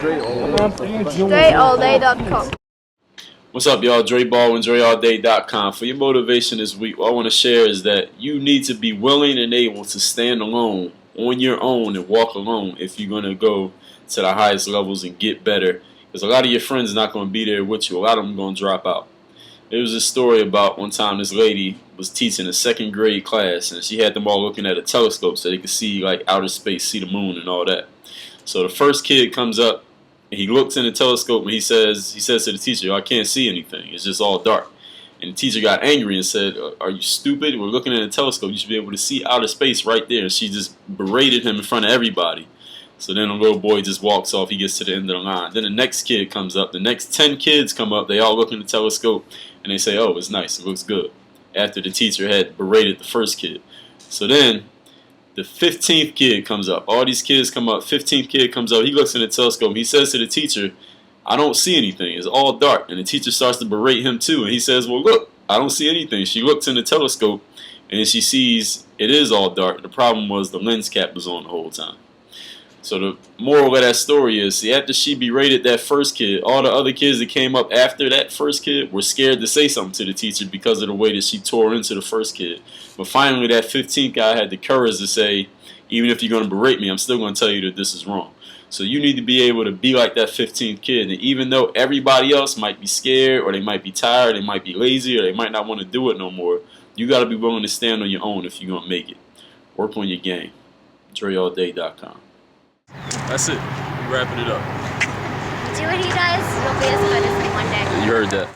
DreAllDay.com. What's up, y'all? Dre Baldwin, DreAllDay.com. For your motivation this week, what I want to share is that you need to be willing and able to stand alone on your own and walk alone if you're going to go to the highest levels and get better. Because a lot of your friends are not going to be there with you. A lot of them are going to drop out. There was a story about one time this lady was teaching a second grade class, and she had them all looking at a telescope so they could see like outer space, see the moon and all that. So the first kid comes up and he looks in the telescope and he says to the teacher, "I can't see anything. It's just all dark." And the teacher got angry and said, "Are you stupid? We're looking at a telescope. You should be able to see outer space right there." And she just berated him in front of everybody. So then the little boy just walks off. He gets to the end of the line. Then the next kid comes up. The next 10 kids come up. They all look in the telescope and they say, "Oh, it's nice. It looks good." After the teacher had berated the first kid. So then the 15th kid comes up. All these kids come up. 15th kid comes up. He looks in the telescope. He says to the teacher, "I don't see anything. It's all dark." And the teacher starts to berate him too. And he says, "Well, look, I don't see anything." She looks in the telescope and then she sees it is all dark. The problem was the lens cap was on the whole time. So the moral of that story is, see, after she berated that first kid, all the other kids that came up after that first kid were scared to say something to the teacher because of the way that she tore into the first kid. But finally, that 15th guy had the courage to say, "Even if you're going to berate me, I'm still going to tell you that this is wrong." So you need to be able to be like that 15th kid. And even though everybody else might be scared, or they might be tired, they might be lazy, or they might not want to do it no more, you got to be willing to stand on your own if you're going to make it. Work on your game. DreAllDay.com. That's it. We're wrapping it up. Do what he does, you'll be as good as him one day. You heard that.